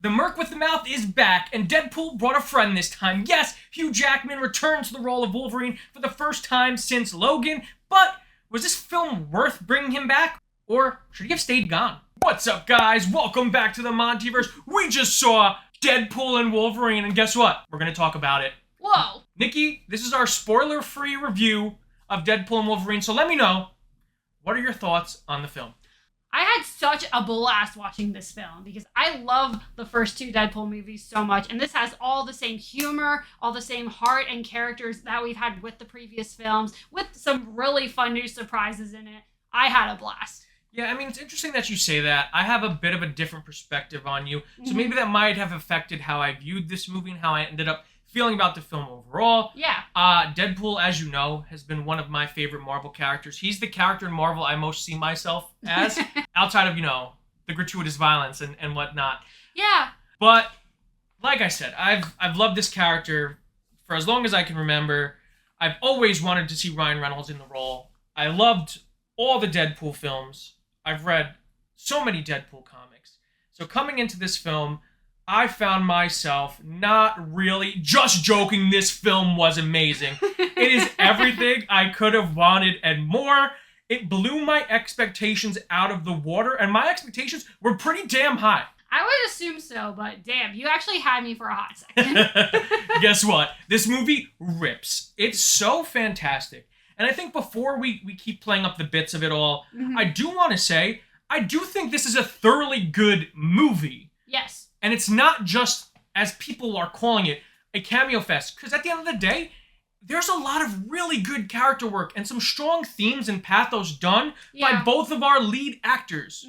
The Merc with the Mouth is back, and Deadpool brought a friend this time. Yes, Hugh Jackman returned to the role of Wolverine for the first time since Logan, but was this film worth bringing him back, or should he have stayed gone? What's up, guys? Welcome back to the MontyVerse. We just saw Deadpool and Wolverine, and guess what? We're going to talk about it. Whoa! Nikki, this is our spoiler-free review of Deadpool and Wolverine, so let me know, what are your thoughts on the film? I had such a blast watching this film because I love the first two Deadpool movies so much, and this has all the same humor, all the same heart and characters that we've had with the previous films, with some really fun new surprises in it. I had a blast. Yeah, I mean, it's interesting that you say that. I have a bit of a different perspective on you, so maybe that might have affected how I viewed this movie and how I ended up feeling about the film overall. Yeah. Deadpool, as you know, has been one of my favorite Marvel characters. He's the character in Marvel I most see myself as, outside of, the gratuitous violence and whatnot. Yeah. But, like I said, I've loved this character for as long as I can remember. I've always wanted to see Ryan Reynolds in the role. I loved all the Deadpool films. I've read so many Deadpool comics. So coming into this film, I found myself not really just joking. This film was amazing. It is everything I could have wanted and more. It blew my expectations out of the water, and my expectations were pretty damn high. I would assume so, but damn, you actually had me for a hot second. Guess what? This movie rips. It's so fantastic. And I think before we keep playing up the bits of it all, I do want to say, I do think this is a thoroughly good movie. Yes. And it's not just, as people are calling it, a cameo fest. Because at the end of the day, there's a lot of really good character work and some strong themes and pathos done by both of our lead actors.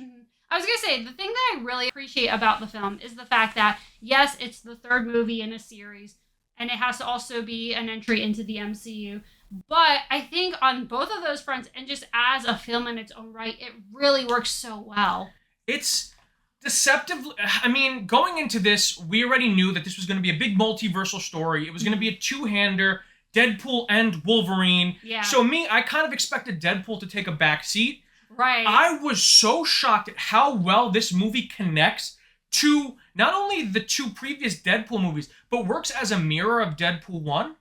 I was going to say, the thing that I really appreciate about the film is the fact that, yes, it's the third movie in a series, and it has to also be an entry into the MCU. But I think on both of those fronts, and just as a film in its own right, it really works so well. It's deceptive. I mean, going into this, we already knew that this was going to be a big multiversal story. It was going to be a two-hander, Deadpool and Wolverine. Yeah. So I kind of expected Deadpool to take a back seat. Right. I was so shocked at how well this movie connects to not only the two previous Deadpool movies, but works as a mirror of Deadpool 1.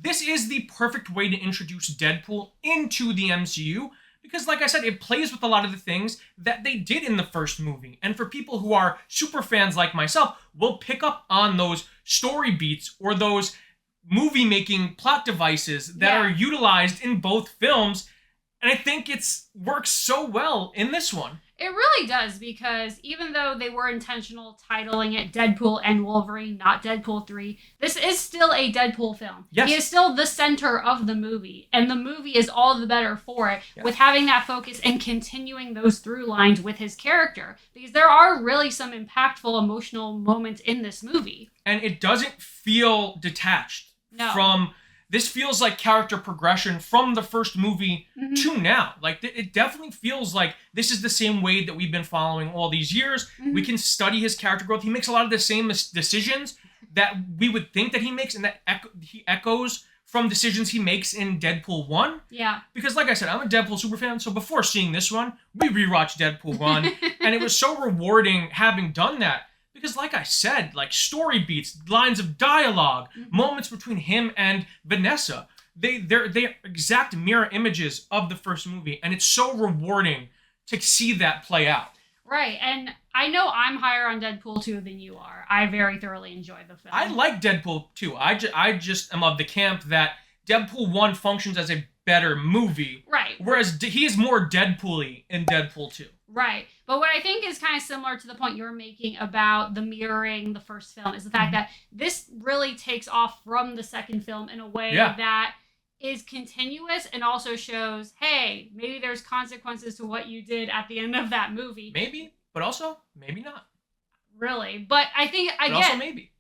This is the perfect way to introduce Deadpool into the MCU. Because, like I said, it plays with a lot of the things that they did in the first movie. And for people who are super fans like myself, will pick up on those story beats or those movie-making plot devices that are utilized in both films. And I think it works so well in this one. It really does, because even though they were intentional titling it Deadpool and Wolverine, not Deadpool 3, this is still a Deadpool film. Yes. He is still the center of the movie, and the movie is all the better for it, with having that focus and continuing those through lines with his character, because there are really some impactful emotional moments in this movie. And it doesn't feel detached from... This feels like character progression from the first movie to now. Like, it definitely feels like this is the same Wade that we've been following all these years. We can study his character growth. He makes a lot of the same decisions that we would think that he makes, and that he echoes from decisions he makes in Deadpool 1. Yeah. Because, like I said, I'm a Deadpool super fan, so before seeing this one, we rewatched Deadpool 1, and it was so rewarding having done that. Because, like I said, like story beats, lines of dialogue, moments between him and Vanessa, they're exact mirror images of the first movie, and it's so rewarding to see that play out. Right, and I know I'm higher on Deadpool 2 than you are. I very thoroughly enjoyed the film. I like Deadpool 2. I just am of the camp that Deadpool 1 functions as a better movie. Right. Whereas he is more Deadpool-y in Deadpool 2. Right. But what I think is kind of similar to the point you're making about the mirroring the first film is the fact that this really takes off from the second film in a way that is continuous and also shows, hey, maybe there's consequences to what you did at the end of that movie. Maybe, but also maybe not. Really. But I think, again... But also maybe.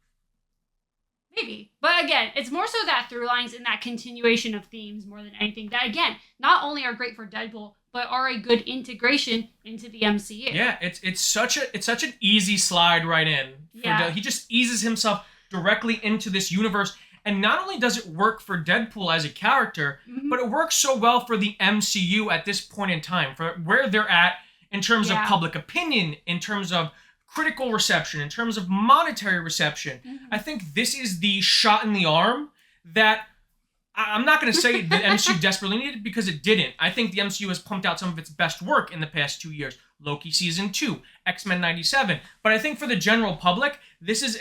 Maybe. But again, it's more so that through lines and that continuation of themes more than anything that, again, not only are great for Deadpool, but are a good integration into the MCU. Yeah, it's such an easy slide right in. He just eases himself directly into this universe. And not only does it work for Deadpool as a character, but it works so well for the MCU at this point in time, for where they're at in terms of public opinion, in terms of critical reception, in terms of monetary reception, I think this is the shot in the arm that I'm not going to say the MCU desperately needed, because it didn't. I think the MCU has pumped out some of its best work in the past 2 years. Loki Season 2, X-Men 97. But I think for the general public, this is...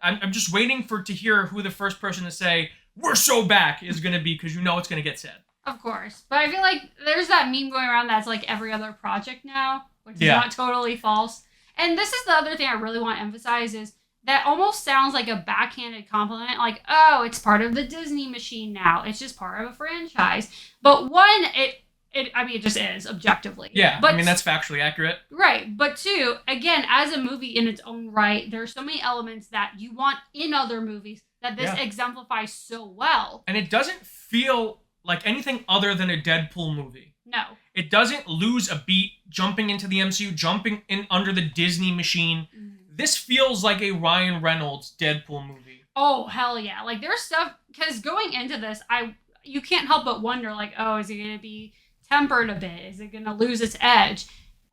I'm just waiting to hear who the first person to say, "We're so back," is going to be, because you know it's going to get said. Of course. But I feel like there's that meme going around that's like every other project now, which is not totally false. And this is the other thing I really want to emphasize is that almost sounds like a backhanded compliment. Like, oh, it's part of the Disney machine now. It's just part of a franchise. But one, it just is, objectively. Yeah, but, I mean, that's factually accurate. Right. But two, again, as a movie in its own right, there are so many elements that you want in other movies that this exemplifies so well. And it doesn't feel like anything other than a Deadpool movie. No. It doesn't lose a beat jumping into the MCU, jumping in under the Disney machine. This feels like a Ryan Reynolds Deadpool movie. Oh, hell yeah. Like, there's stuff, because going into this, you can't help but wonder, like, oh, is it going to be tempered a bit? Is it going to lose its edge?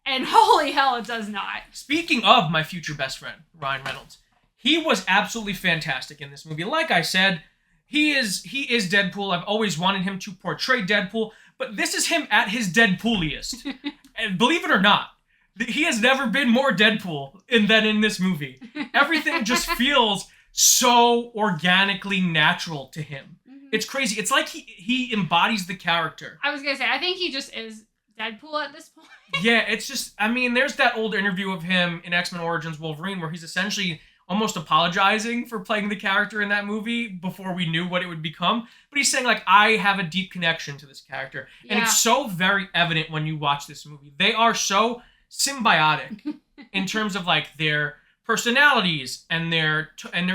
And holy hell, it does not. Speaking of my future best friend, Ryan Reynolds, he was absolutely fantastic in this movie. Like I said, he is Deadpool. I've always wanted him to portray Deadpool, but this is him at his Deadpooliest. And believe it or not, he has never been more Deadpool than in this movie. Everything just feels so organically natural to him. It's crazy. It's like he embodies the character. I was going to say, I think he just is Deadpool at this point. Yeah, it's just, I mean, there's that old interview of him in X-Men Origins Wolverine where he's essentially almost apologizing for playing the character in that movie before we knew what it would become. But he's saying, like, I have a deep connection to this character. Yeah. And it's so very evident when you watch this movie. They are so symbiotic in terms of, like, their personalities and their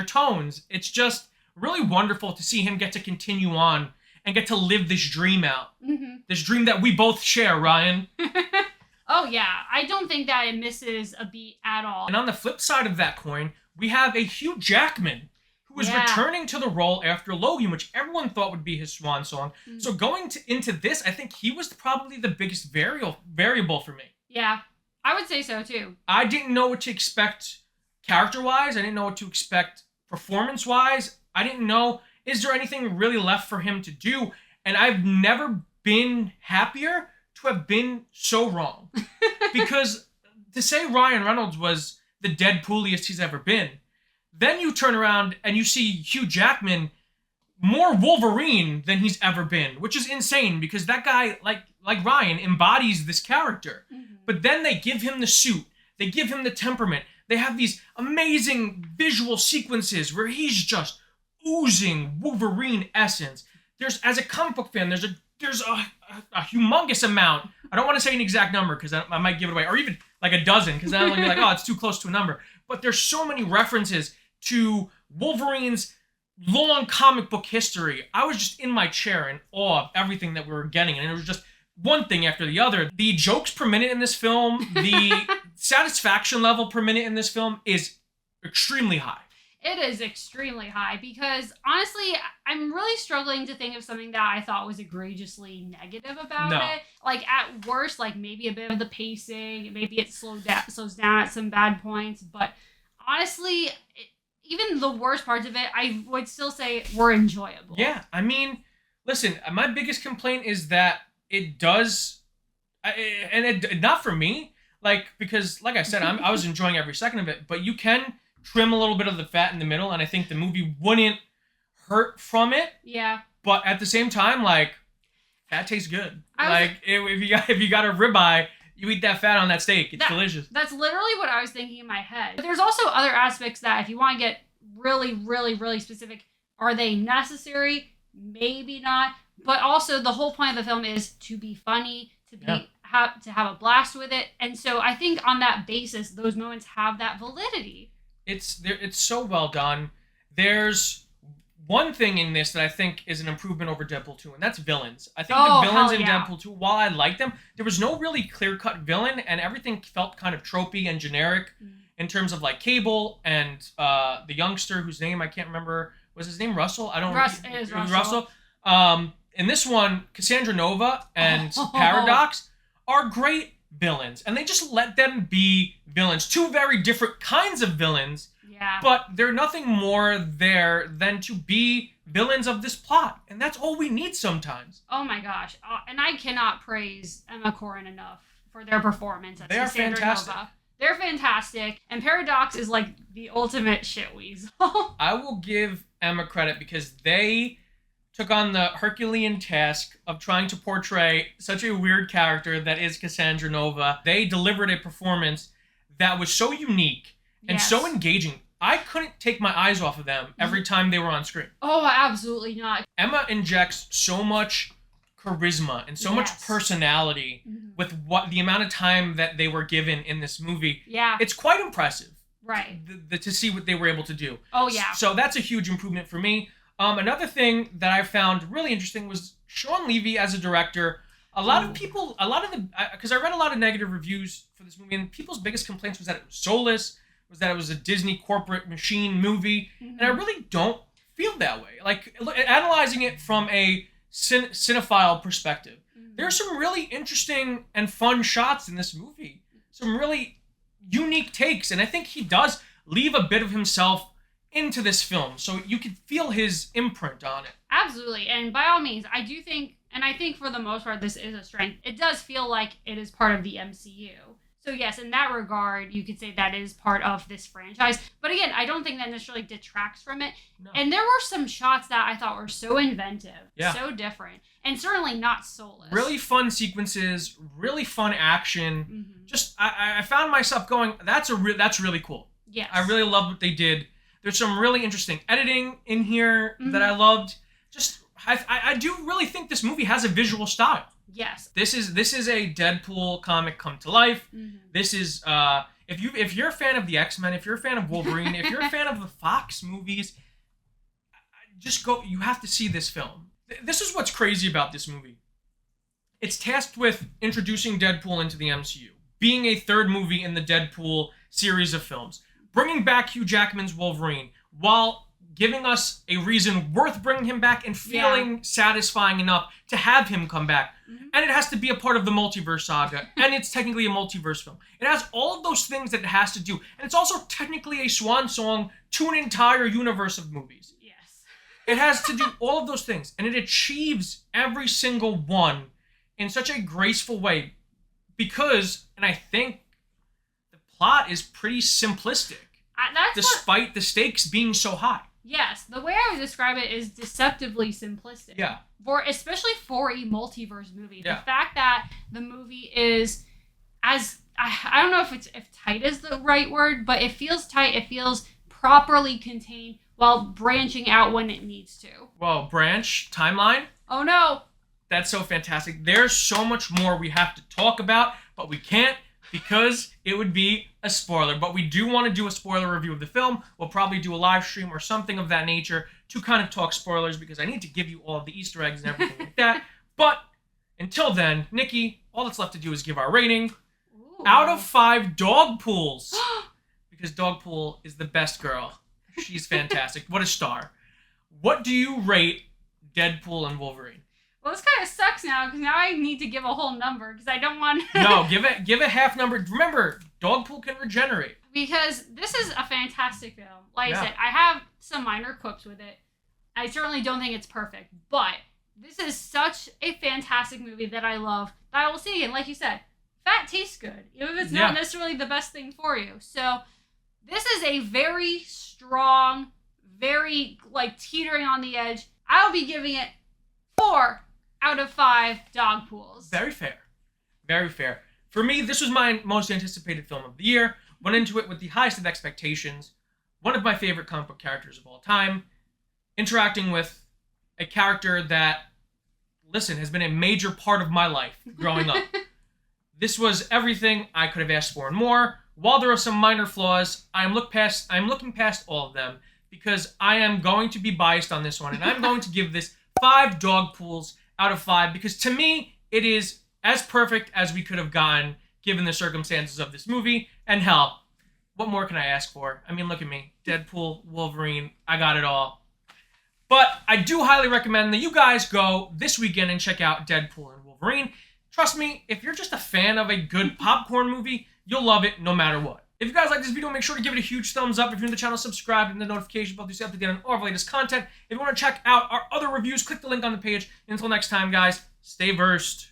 tones. It's just really wonderful to see him get to continue on and get to live this dream out. This dream that we both share, Ryan. Oh, yeah. I don't think that it misses a beat at all. And on the flip side of that coin, we have a Hugh Jackman who is returning to the role after Logan, which everyone thought would be his swan song. So going into this, I think he was probably the biggest variable for me. Yeah, I would say so too. I didn't know what to expect character-wise. I didn't know what to expect performance-wise. I didn't know, is there anything really left for him to do? And I've never been happier to have been so wrong. Because to say Ryan Reynolds was the Deadpooliest he's ever been, then you turn around and you see Hugh Jackman more Wolverine than he's ever been, which is insane because that guy, like Ryan, embodies this character. But then they give him the suit, they give him the temperament, they have these amazing visual sequences where he's just oozing Wolverine essence. There's, as a comic book fan, there's a humongous amount. I don't want to say an exact number because I might give it away, or even like a dozen, because then I'll be like, oh, it's too close to a number. But there's so many references to Wolverine's long comic book history. I was just in my chair in awe of everything that we were getting, and it was just one thing after the other. The jokes per minute in this film, the satisfaction level per minute in this film is extremely high. It is extremely high because, honestly, I'm really struggling to think of something that I thought was egregiously negative about it. Like, at worst, like, maybe a bit of the pacing, maybe it slows down at some bad points, but honestly, even the worst parts of it, I would still say were enjoyable. Yeah, I mean, listen, my biggest complaint is that it does, not for me, like, because, like I said, I was enjoying every second of it, but you can trim a little bit of the fat in the middle, and I think the movie wouldn't hurt from it. Yeah. But at the same time, like, fat tastes good. If you got a ribeye, you eat that fat on that steak. It's delicious. That's literally what I was thinking in my head. But there's also other aspects that, if you want to get really, really, really specific, are they necessary? Maybe not. But also, the whole point of the film is to be funny, to have a blast with it. And so I think on that basis, those moments have that validity. It's so well done. There's one thing in this that I think is an improvement over Deadpool 2, and that's villains. I think the villains in Deadpool 2, while I liked them, there was no really clear-cut villain, and everything felt kind of tropey and generic in terms of, like, Cable and the youngster whose name I can't remember. Was his name Russell? It is Russell. In this one, Cassandra Nova and Paradox are great villains, and they just let them be villains. Two very different kinds of villains. Yeah. But they're nothing more there than to be villains of this plot, and that's all we need sometimes. Oh my gosh. And I cannot praise Emma Corrin enough for their performance as They are Cassandra fantastic. Nova. They're fantastic, and Paradox is like the ultimate shit weasel. I will give Emma credit because they took on the Herculean task of trying to portray such a weird character that is Cassandra Nova. They delivered a performance that was so unique and so engaging. I couldn't take my eyes off of them every time they were on screen. Oh, absolutely not. Emma injects so much charisma and so much personality with what the amount of time that they were given in this movie. Yeah. It's quite impressive. Right. To see what they were able to do. Oh, yeah. So that's a huge improvement for me. Another thing that I found really interesting was Shawn Levy as a director. Because I read a lot of negative reviews for this movie, and people's biggest complaints was that it was soulless, was that it was a Disney corporate machine movie, and I really don't feel that way. Like, analyzing it from a cinephile perspective, there's some really interesting and fun shots in this movie. Some really unique takes, and I think he does leave a bit of himself into this film, so you could feel his imprint on it. Absolutely, and by all means, I do think, and I think for the most part this is a strength, it does feel like it is part of the MCU. So yes, in that regard, you could say that is part of this franchise. But again, I don't think that necessarily detracts from it. No. And there were some shots that I thought were so inventive, so different, and certainly not soulless. Really fun sequences, really fun action. Just, I found myself going, that's really cool. Yes. I really loved what they did. There's some really interesting editing in here that I loved. Just, I do really think this movie has a visual style. Yes. This is a Deadpool comic come to life. This is if you're a fan of the X-Men, if you're a fan of Wolverine, if you're a fan of the Fox movies, just go. You have to see this film. This is what's crazy about this movie. It's tasked with introducing Deadpool into the MCU, being a third movie in the Deadpool series of films, bringing back Hugh Jackman's Wolverine, while giving us a reason worth bringing him back and feeling satisfying enough to have him come back. And it has to be a part of the multiverse saga. And it's technically a multiverse film. It has all of those things that it has to do. And it's also technically a swan song to an entire universe of movies. Yes. It has to do all of those things. And it achieves every single one in such a graceful way. Because, and I think the plot is pretty simplistic. Despite the stakes being so high. Yes, the way I would describe it is deceptively simplistic. Yeah. Especially for a multiverse movie. The fact that the movie is as I don't know if tight is the right word, but it feels tight, it feels properly contained while branching out when it needs to. Well, branch timeline? Oh no. That's so fantastic. There's so much more we have to talk about, but we can't because it would be a spoiler. But we do want to do a spoiler review of the film. We'll probably do a live stream or something of that nature to kind of talk spoilers because I need to give you all of the Easter eggs and everything like that. But until then, Nikki, all that's left to do is give our rating. Ooh. Out of 5 dog pools. Because Dogpool is the best girl. She's fantastic. What a star. What do you rate Deadpool and Wolverine? Well, this kind of sucks now because now I need to give a whole number because I don't want. No, give a half number. Remember, Dogpool can regenerate. Because this is a fantastic film. Like I said, I have some minor quips with it. I certainly don't think it's perfect, but this is such a fantastic movie that I love that I will see again. Like you said, fat tastes good, even if it's not necessarily the best thing for you. So this is a very strong, very teetering on the edge. I'll be giving it 4 out of 5 dog pools. Very fair. Very fair. For me, this was my most anticipated film of the year. Went into it with the highest of expectations. One of my favorite comic book characters of all time. Interacting with a character that, listen, has been a major part of my life growing up. This was everything I could have asked for and more. While there are some minor flaws, I'm looking past all of them because I am going to be biased on this one, and I'm going to give this 5 dog pools out of 5 because to me it is as perfect as we could have gotten given the circumstances of this movie. And hell, what more can I ask for? I mean, look at me. Deadpool, Wolverine, I got it all. But I do highly recommend that you guys go this weekend and check out Deadpool and Wolverine. Trust me, if you're just a fan of a good popcorn movie, you'll love it no matter what. If you guys like this video, make sure to give it a huge thumbs up. If you're new to the channel, subscribe and the notification bell to stay up to date on all of our latest content. If you want to check out our other reviews, click the link on the page. Until next time, guys, stay versed.